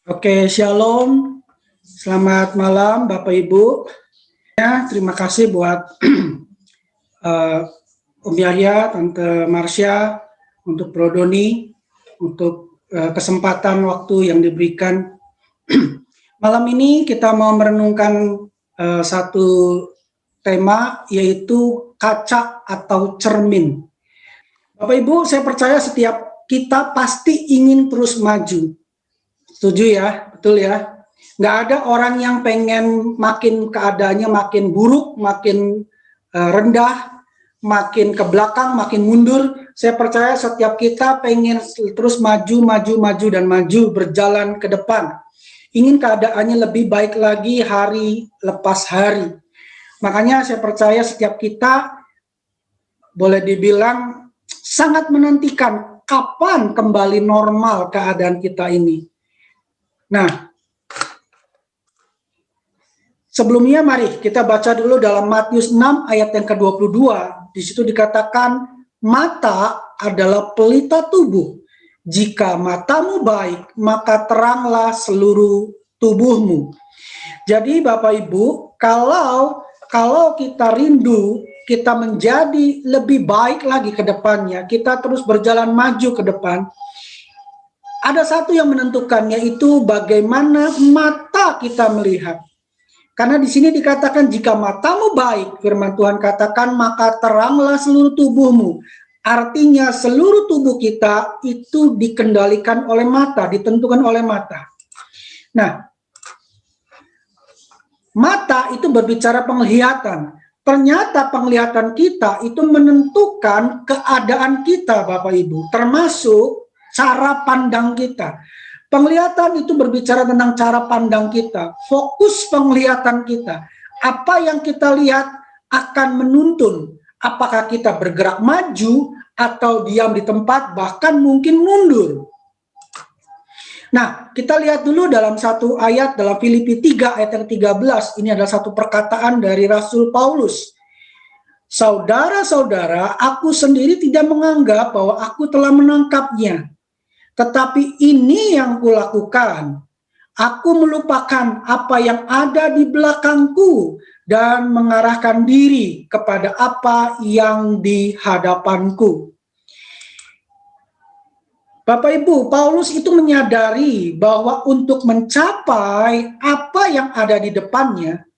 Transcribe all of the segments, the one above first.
Oke, shalom. Selamat malam Bapak Ibu. Ya, terima kasih buat Om Yahya, Tante Marsha, untuk Bro Doni, untuk kesempatan waktu yang diberikan. Malam ini kita mau merenungkan satu tema, yaitu kaca atau cermin. Bapak Ibu, saya percaya setiap kita pasti ingin terus maju. Setuju ya? Betul ya? Nggak ada orang yang pengen makin keadaannya makin buruk, makin rendah, makin ke belakang, makin mundur. Saya percaya setiap kita pengen terus maju, maju, maju, dan maju, berjalan ke depan. Ingin keadaannya lebih baik lagi hari lepas hari. Makanya saya percaya setiap kita boleh dibilang sangat menantikan kapan kembali normal keadaan kita ini. Nah, sebelumnya mari kita baca dulu dalam Matius 6 ayat yang ke-22. Di situ dikatakan, mata adalah pelita tubuh. Jika matamu baik, maka teranglah seluruh tubuhmu. Jadi Bapak Ibu, kalau kita rindu, kita menjadi lebih baik lagi ke depannya, kita terus berjalan maju ke depan, ada satu yang menentukan, yaitu bagaimana mata kita melihat. Karena di sini dikatakan jika matamu baik, firman Tuhan katakan, maka teranglah seluruh tubuhmu. Artinya seluruh tubuh kita itu dikendalikan oleh mata, ditentukan oleh mata. Nah, mata itu berbicara penglihatan. Ternyata penglihatan kita itu menentukan keadaan kita, Bapak Ibu, termasuk cara pandang kita. Penglihatan itu berbicara tentang cara pandang kita, fokus penglihatan kita. Apa yang kita lihat akan menuntun apakah kita bergerak maju atau diam di tempat, bahkan mungkin mundur. Nah, kita lihat dulu dalam satu ayat dalam Filipi 3 ayat yang 13. Ini adalah satu perkataan dari Rasul Paulus. Saudara-saudara, aku sendiri tidak menganggap bahwa aku telah menangkapnya. Tetapi ini yang kulakukan, aku melupakan apa yang ada di belakangku dan mengarahkan diri kepada apa yang di hadapanku. Bapak Ibu, Paulus itu menyadari bahwa untuk mencapai apa yang ada di depannya,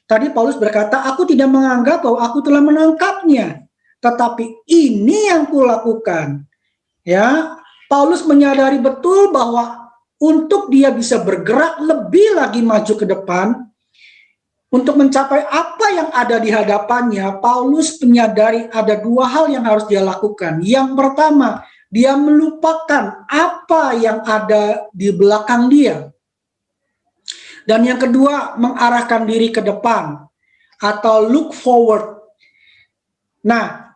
tadi Paulus berkata, aku tidak menganggap bahwa aku telah menangkapnya, tetapi ini yang kulakukan. Ya, Paulus menyadari betul bahwa untuk dia bisa bergerak lebih lagi maju ke depan, untuk mencapai apa yang ada di hadapannya, Paulus menyadari ada dua hal yang harus dia lakukan. Yang pertama, dia melupakan apa yang ada di belakang dia. Dan yang kedua, mengarahkan diri ke depan atau look forward. Nah,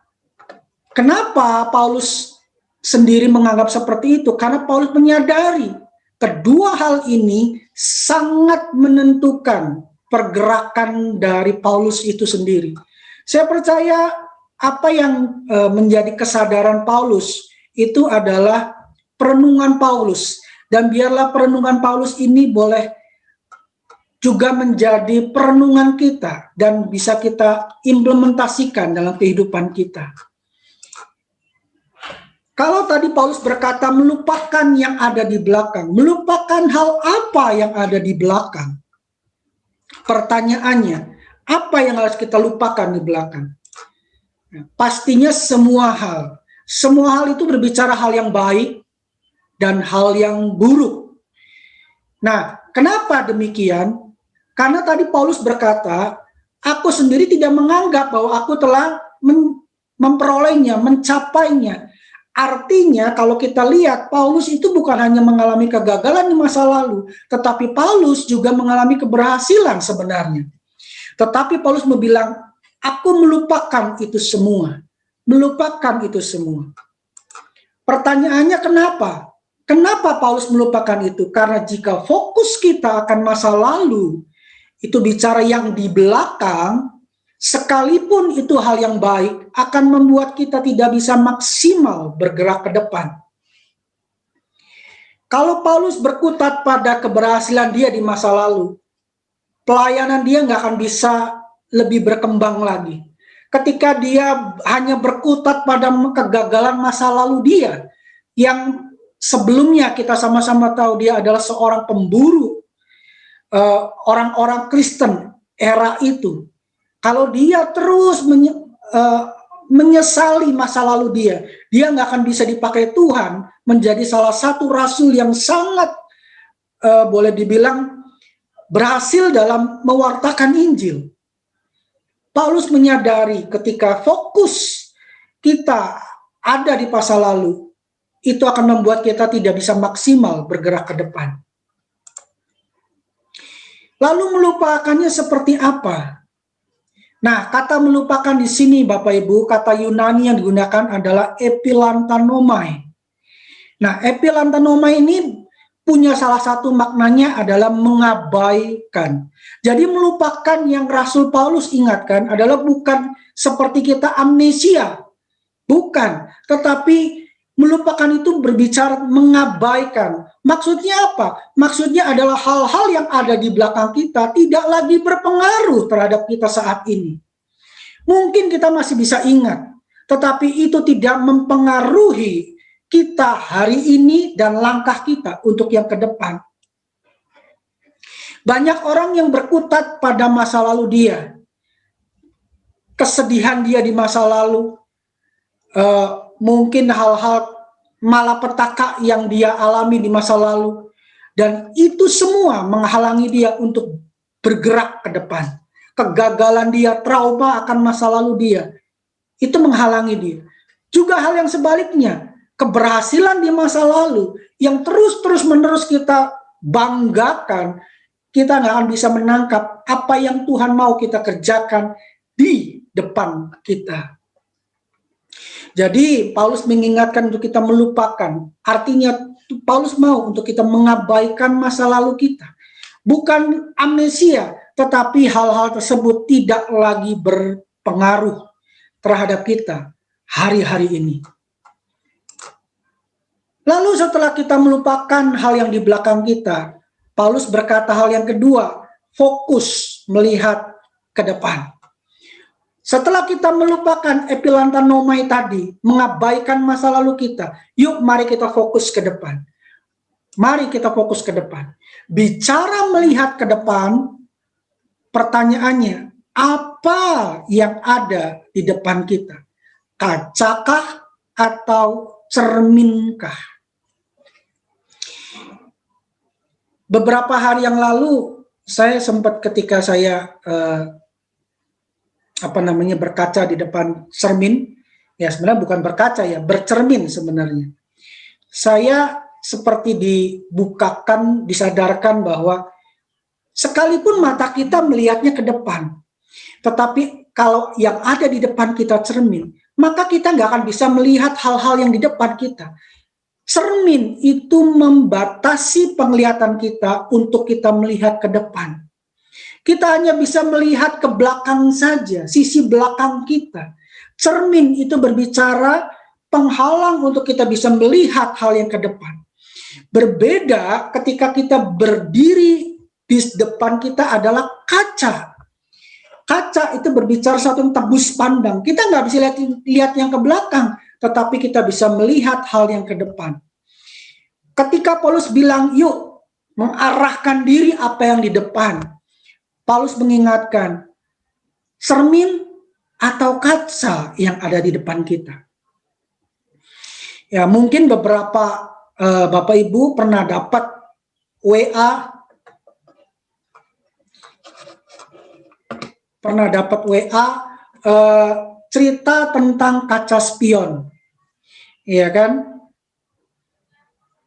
kenapa Paulus sendiri menganggap seperti itu? Karena Paulus menyadari kedua hal ini sangat menentukan pergerakan dari Paulus itu sendiri. Saya percaya apa yang menjadi kesadaran Paulus itu adalah perenungan Paulus. Dan biarlah perenungan Paulus ini boleh juga menjadi perenungan kita dan bisa kita implementasikan dalam kehidupan kita. Kalau tadi Paulus berkata melupakan yang ada di belakang, melupakan hal apa yang ada di belakang? Pertanyaannya, apa yang harus kita lupakan di belakang? Pastinya semua hal. Semua hal itu berbicara hal yang baik dan hal yang buruk. Nah, kenapa demikian? Karena tadi Paulus berkata, aku sendiri tidak menganggap bahwa aku telah memperolehnya, mencapainya. Artinya kalau kita lihat, Paulus itu bukan hanya mengalami kegagalan di masa lalu, tetapi Paulus juga mengalami keberhasilan sebenarnya. Tetapi Paulus bilang, aku melupakan itu semua. Melupakan itu semua. Pertanyaannya kenapa? Kenapa Paulus melupakan itu? Karena jika fokus kita akan masa lalu, itu bicara yang di belakang, sekalipun itu hal yang baik, akan membuat kita tidak bisa maksimal bergerak ke depan. Kalau Paulus berkutat pada keberhasilan dia di masa lalu, pelayanan dia nggak akan bisa lebih berkembang lagi. Ketika dia hanya berkutat pada kegagalan masa lalu dia, yang sebelumnya kita sama-sama tahu dia adalah seorang pemburu orang-orang Kristen era itu. Kalau dia terus menyesali masa lalu dia nggak akan bisa dipakai Tuhan menjadi salah satu rasul yang sangat boleh dibilang berhasil dalam mewartakan Injil. Paulus menyadari ketika fokus kita ada di masa lalu, itu akan membuat kita tidak bisa maksimal bergerak ke depan. Lalu melupakannya seperti apa? Nah, kata melupakan di sini Bapak Ibu, kata Yunani yang digunakan adalah epilantanomai. Nah, epilantanomai ini punya salah satu maknanya adalah mengabaikan. Jadi melupakan yang Rasul Paulus ingatkan adalah bukan seperti kita amnesia. Bukan, tetapi melupakan itu berbicara mengabaikan. Maksudnya apa? Maksudnya adalah hal-hal yang ada di belakang kita tidak lagi berpengaruh terhadap kita saat ini. Mungkin kita masih bisa ingat, tetapi itu tidak mempengaruhi kita hari ini dan langkah kita untuk yang ke depan. Banyak orang yang berkutat pada masa lalu dia, kesedihan dia di masa lalu, mungkin hal-hal malapetaka yang dia alami di masa lalu, dan itu semua menghalangi dia untuk bergerak ke depan. Kegagalan dia, trauma akan masa lalu dia, itu menghalangi dia. Juga hal yang sebaliknya, keberhasilan di masa lalu yang terus menerus kita banggakan, kita nggak akan bisa menangkap apa yang Tuhan mau kita kerjakan di depan kita. Jadi Paulus mengingatkan untuk kita melupakan, artinya Paulus mau untuk kita mengabaikan masa lalu kita. Bukan amnesia, tetapi hal-hal tersebut tidak lagi berpengaruh terhadap kita hari-hari ini. Lalu setelah kita melupakan hal yang di belakang kita, Paulus berkata hal yang kedua, fokus melihat ke depan. Setelah kita melupakan epilantanomai tadi, mengabaikan masa lalu kita, yuk mari kita fokus ke depan. Mari kita fokus ke depan. Bicara melihat ke depan, pertanyaannya, apa yang ada di depan kita? Kacakah atau cerminkah? Beberapa hari yang lalu saya sempat ketika saya berkaca di depan cermin, ya sebenarnya bukan berkaca ya, bercermin sebenarnya. Saya seperti dibukakan, disadarkan bahwa sekalipun mata kita melihatnya ke depan, tetapi kalau yang ada di depan kita cermin, maka kita nggak akan bisa melihat hal-hal yang di depan kita. Cermin itu membatasi penglihatan kita untuk kita melihat ke depan. Kita hanya bisa melihat ke belakang saja, sisi belakang kita. Cermin itu berbicara penghalang untuk kita bisa melihat hal yang ke depan. Berbeda ketika kita berdiri di depan kita adalah kaca. Kaca itu berbicara satu tembus pandang. Kita nggak bisa lihat yang ke belakang, tetapi kita bisa melihat hal yang ke depan. Ketika Paulus bilang, yuk mengarahkan diri apa yang di depan, Paulus mengingatkan, cermin atau kaca yang ada di depan kita. Ya mungkin beberapa Bapak Ibu pernah dapat WA, cerita tentang kaca spion, ya kan?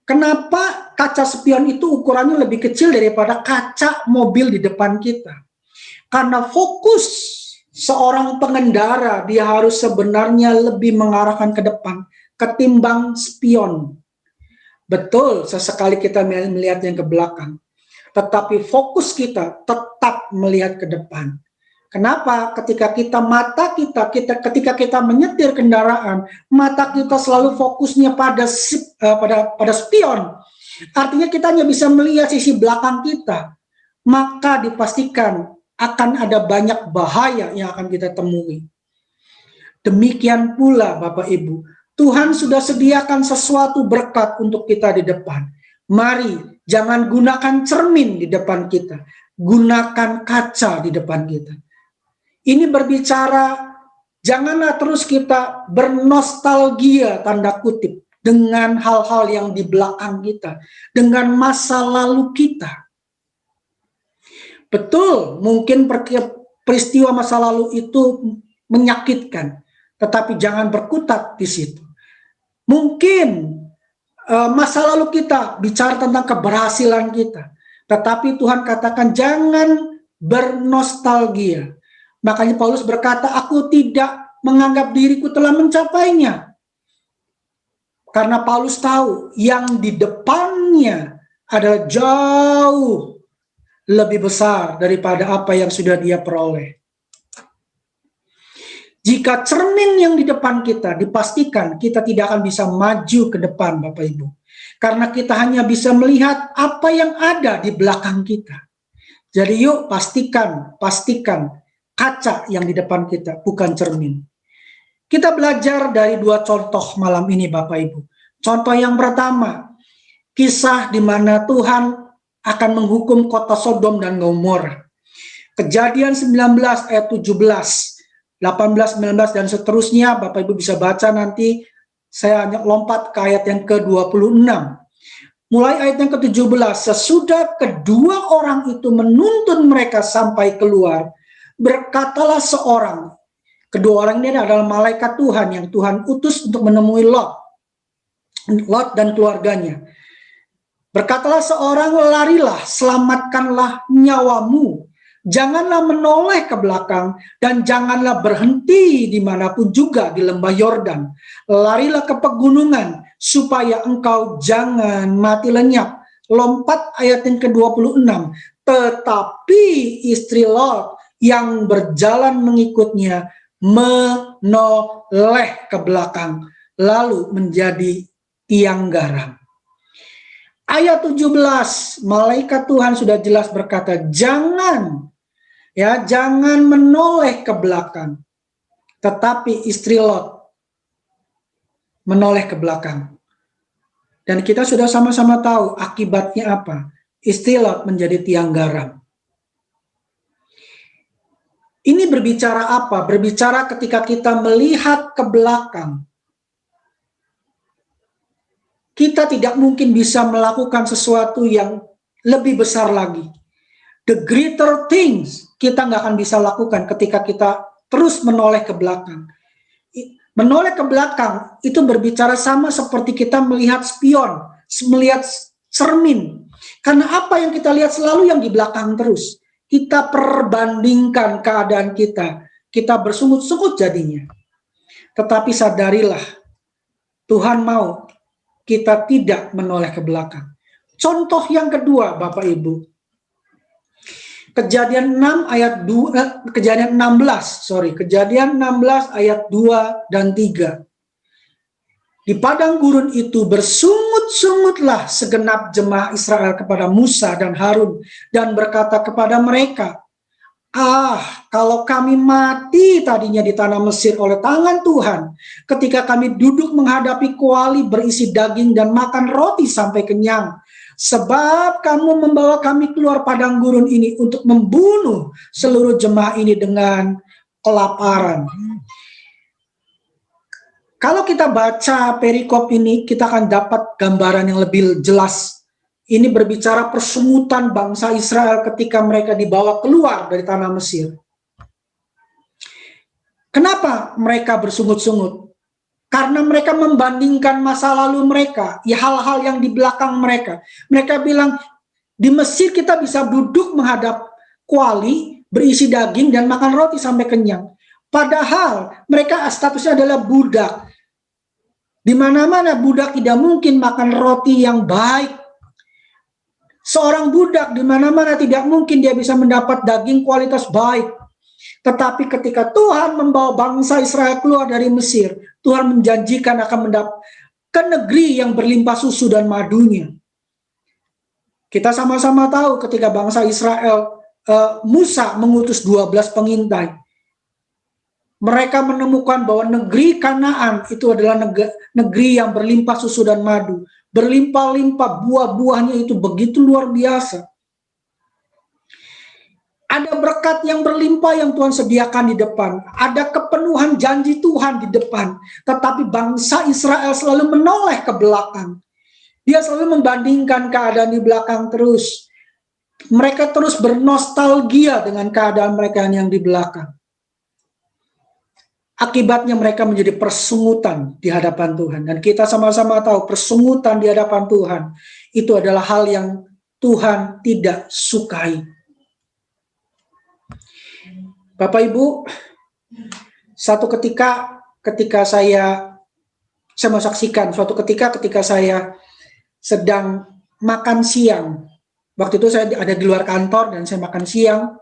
Kenapa kaca spion itu ukurannya lebih kecil daripada kaca mobil di depan kita? Karena fokus seorang pengendara dia harus sebenarnya lebih mengarahkan ke depan ketimbang spion. Betul, sesekali kita melihat yang ke belakang, tetapi fokus kita tetap melihat ke depan. Kenapa? Ketika kita menyetir kendaraan, mata kita selalu fokusnya pada spion. Artinya kita hanya bisa melihat sisi belakang kita, maka dipastikan akan ada banyak bahaya yang akan kita temui. Demikian pula Bapak Ibu, Tuhan sudah sediakan sesuatu berkat untuk kita di depan. Mari, jangan gunakan cermin di depan kita, gunakan kaca di depan kita. Ini berbicara, janganlah terus kita bernostalgia, tanda kutip, dengan hal-hal yang di belakang kita, dengan masa lalu kita. Betul, mungkin peristiwa masa lalu itu menyakitkan, tetapi jangan berkutat di situ. Mungkin masa lalu kita bicara tentang keberhasilan kita, tetapi Tuhan katakan jangan bernostalgia. Makanya Paulus berkata, aku tidak menganggap diriku telah mencapainya. Karena Paulus tahu yang di depannya adalah jauh lebih besar daripada apa yang sudah dia peroleh. Jika cermin yang di depan kita dipastikan kita tidak akan bisa maju ke depan Bapak Ibu. Karena kita hanya bisa melihat apa yang ada di belakang kita. Jadi yuk pastikan kaca yang di depan kita, bukan cermin. Kita belajar dari dua contoh malam ini Bapak Ibu. Contoh yang pertama, kisah di mana Tuhan akan menghukum kota Sodom dan Gomora. Kejadian 19 ayat 17, 18, 19 dan seterusnya, Bapak Ibu bisa baca nanti. Saya hanya lompat ke ayat yang ke-26. Mulai ayat yang ke-17, sesudah kedua orang itu menuntun mereka sampai keluar, berkatalah seorang, kedua orang ini adalah malaikat Tuhan yang Tuhan utus untuk menemui Lot dan keluarganya. Berkatalah seorang, larilah, selamatkanlah nyawamu. Janganlah menoleh ke belakang dan janganlah berhenti dimanapun juga di lembah Yordan. Larilah ke pegunungan supaya engkau jangan mati lenyap. Lompat ayat yang ke-26. Tetapi istri Lot yang berjalan mengikutnya menoleh ke belakang, lalu menjadi tiang garam. Ayat 17, malaikat Tuhan sudah jelas berkata, jangan menoleh ke belakang. Tetapi istri Lot menoleh ke belakang. Dan kita sudah sama-sama tahu akibatnya apa. Istri Lot menjadi tiang garam. Ini berbicara apa? Berbicara ketika kita melihat ke belakang. Kita tidak mungkin bisa melakukan sesuatu yang lebih besar lagi. The greater things kita nggak akan bisa lakukan ketika kita terus menoleh ke belakang. Menoleh ke belakang itu berbicara sama seperti kita melihat spion, melihat cermin. Karena apa yang kita lihat selalu yang di belakang terus. Kita perbandingkan keadaan kita bersungut-sungut jadinya. Tetapi sadarilah, Tuhan mau kita tidak menoleh ke belakang. Contoh yang kedua, Bapak Ibu. Kejadian 16 ayat 2 dan 3. Di padang gurun itu bersungut-sungutlah segenap jemaah Israel kepada Musa dan Harun dan berkata kepada mereka, kalau kami mati tadinya di tanah Mesir oleh tangan Tuhan, ketika kami duduk menghadapi kuali berisi daging dan makan roti sampai kenyang, sebab kamu membawa kami keluar padang gurun ini untuk membunuh seluruh jemaah ini dengan kelaparan. Kalau kita baca perikop ini, kita akan dapat gambaran yang lebih jelas. Ini berbicara persungutan bangsa Israel ketika mereka dibawa keluar dari tanah Mesir. Kenapa mereka bersungut-sungut? Karena mereka membandingkan masa lalu mereka, hal-hal yang di belakang mereka. Mereka bilang, di Mesir kita bisa duduk menghadap kuali, berisi daging dan makan roti sampai kenyang. Padahal mereka statusnya adalah budak. Di mana-mana budak tidak mungkin makan roti yang baik. Seorang budak di mana-mana tidak mungkin dia bisa mendapat daging kualitas baik. Tetapi ketika Tuhan membawa bangsa Israel keluar dari Mesir, Tuhan menjanjikan akan mendapat ke negeri yang berlimpah susu dan madunya. Kita sama-sama tahu ketika bangsa Israel, Musa mengutus 12 pengintai. Mereka menemukan bahwa negeri Kanaan itu adalah negeri yang berlimpah susu dan madu. Berlimpah-limpah, buah-buahnya itu begitu luar biasa. Ada berkat yang berlimpah yang Tuhan sediakan di depan. Ada kepenuhan janji Tuhan di depan. Tetapi bangsa Israel selalu menoleh ke belakang. Dia selalu membandingkan keadaan di belakang terus. Mereka terus bernostalgia dengan keadaan mereka yang di belakang. Akibatnya mereka menjadi persungutan di hadapan Tuhan. Dan kita sama-sama tahu persungutan di hadapan Tuhan itu adalah hal yang Tuhan tidak sukai. Bapak Ibu, satu ketika saya mau saksikan, suatu ketika saya sedang makan siang. Waktu itu saya ada di luar kantor dan saya makan siang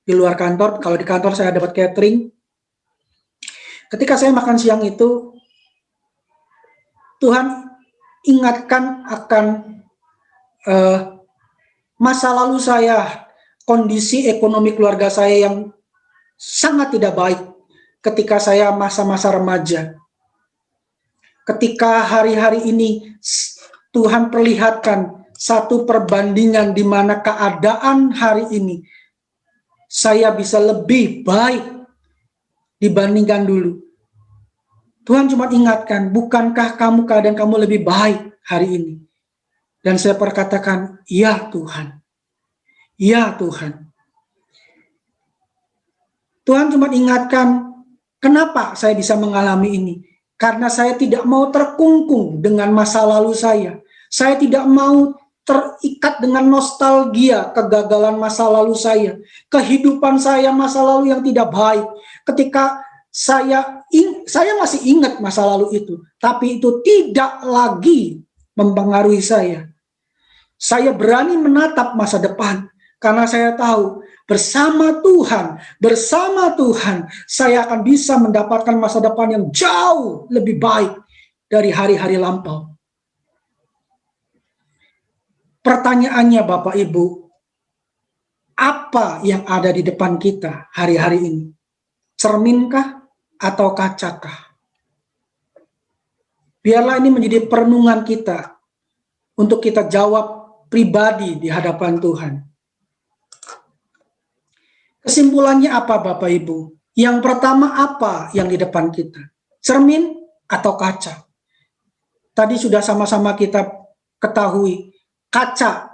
di luar kantor. Kalau di kantor saya dapat catering. Ketika saya makan siang itu, Tuhan ingatkan akan masa lalu saya, kondisi ekonomi keluarga saya yang sangat tidak baik ketika saya masa-masa remaja. Ketika hari-hari ini Tuhan perlihatkan satu perbandingan di mana keadaan hari ini saya bisa lebih baik dibandingkan dulu. Tuhan cuma ingatkan, bukankah keadaan kamu lebih baik hari ini? Dan saya perkatakan, ya Tuhan. Ya Tuhan. Tuhan cuma ingatkan, kenapa saya bisa mengalami ini? Karena saya tidak mau terkungkung dengan masa lalu saya. Saya tidak mau terikat dengan nostalgia kegagalan masa lalu saya. Kehidupan saya masa lalu yang tidak baik. Ketika saya masih ingat masa lalu itu. Tapi itu tidak lagi mempengaruhi saya. Saya berani menatap masa depan. Karena saya tahu bersama Tuhan, saya akan bisa mendapatkan masa depan yang jauh lebih baik dari hari-hari lampau. Pertanyaannya Bapak Ibu, apa yang ada di depan kita hari-hari ini? Cerminkah atau kacakah? Biarlah ini menjadi perenungan kita untuk kita jawab pribadi di hadapan Tuhan. Kesimpulannya apa Bapak Ibu? Yang pertama apa yang di depan kita? Cermin atau kaca? Tadi sudah sama-sama kita ketahui, kaca.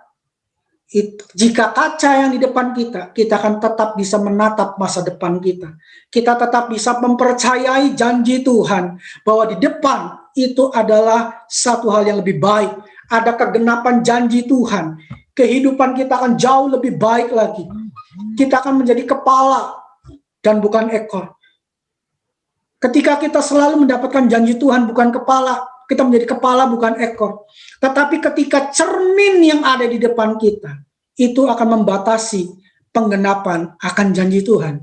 Jika kaca yang di depan kita akan tetap bisa menatap masa depan kita. Kita tetap bisa mempercayai janji Tuhan bahwa di depan itu adalah satu hal yang lebih baik. Ada kegenapan janji Tuhan. Kehidupan kita akan jauh lebih baik lagi. Kita akan menjadi kepala dan bukan ekor. Ketika kita selalu mendapatkan janji Tuhan bukan kepala, kita menjadi kepala bukan ekor. Tetapi ketika cermin yang ada di depan kita, itu akan membatasi penggenapan akan janji Tuhan.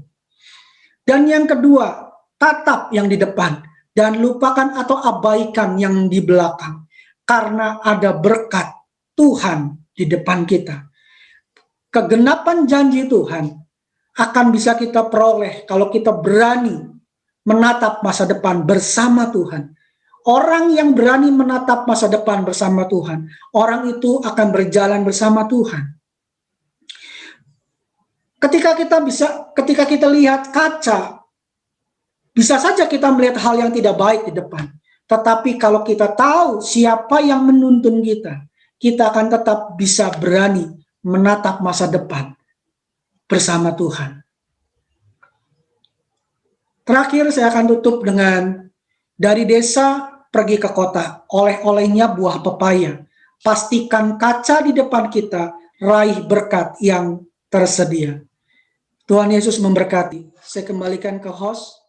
Dan yang kedua, tatap yang di depan dan lupakan atau abaikan yang di belakang. Karena ada berkat Tuhan di depan kita. Kegenapan janji Tuhan akan bisa kita peroleh kalau kita berani menatap masa depan bersama Tuhan. Orang yang berani menatap masa depan bersama Tuhan, orang itu akan berjalan bersama Tuhan. Ketika kita lihat kaca, bisa saja kita melihat hal yang tidak baik di depan. Tetapi kalau kita tahu siapa yang menuntun kita akan tetap bisa berani menatap masa depan bersama Tuhan. Terakhir saya akan tutup dengan dari desa pergi ke kota, oleh-olehnya buah pepaya. Pastikan kaca di depan kita, raih berkat yang tersedia. Tuhan Yesus memberkati. Saya kembalikan ke host.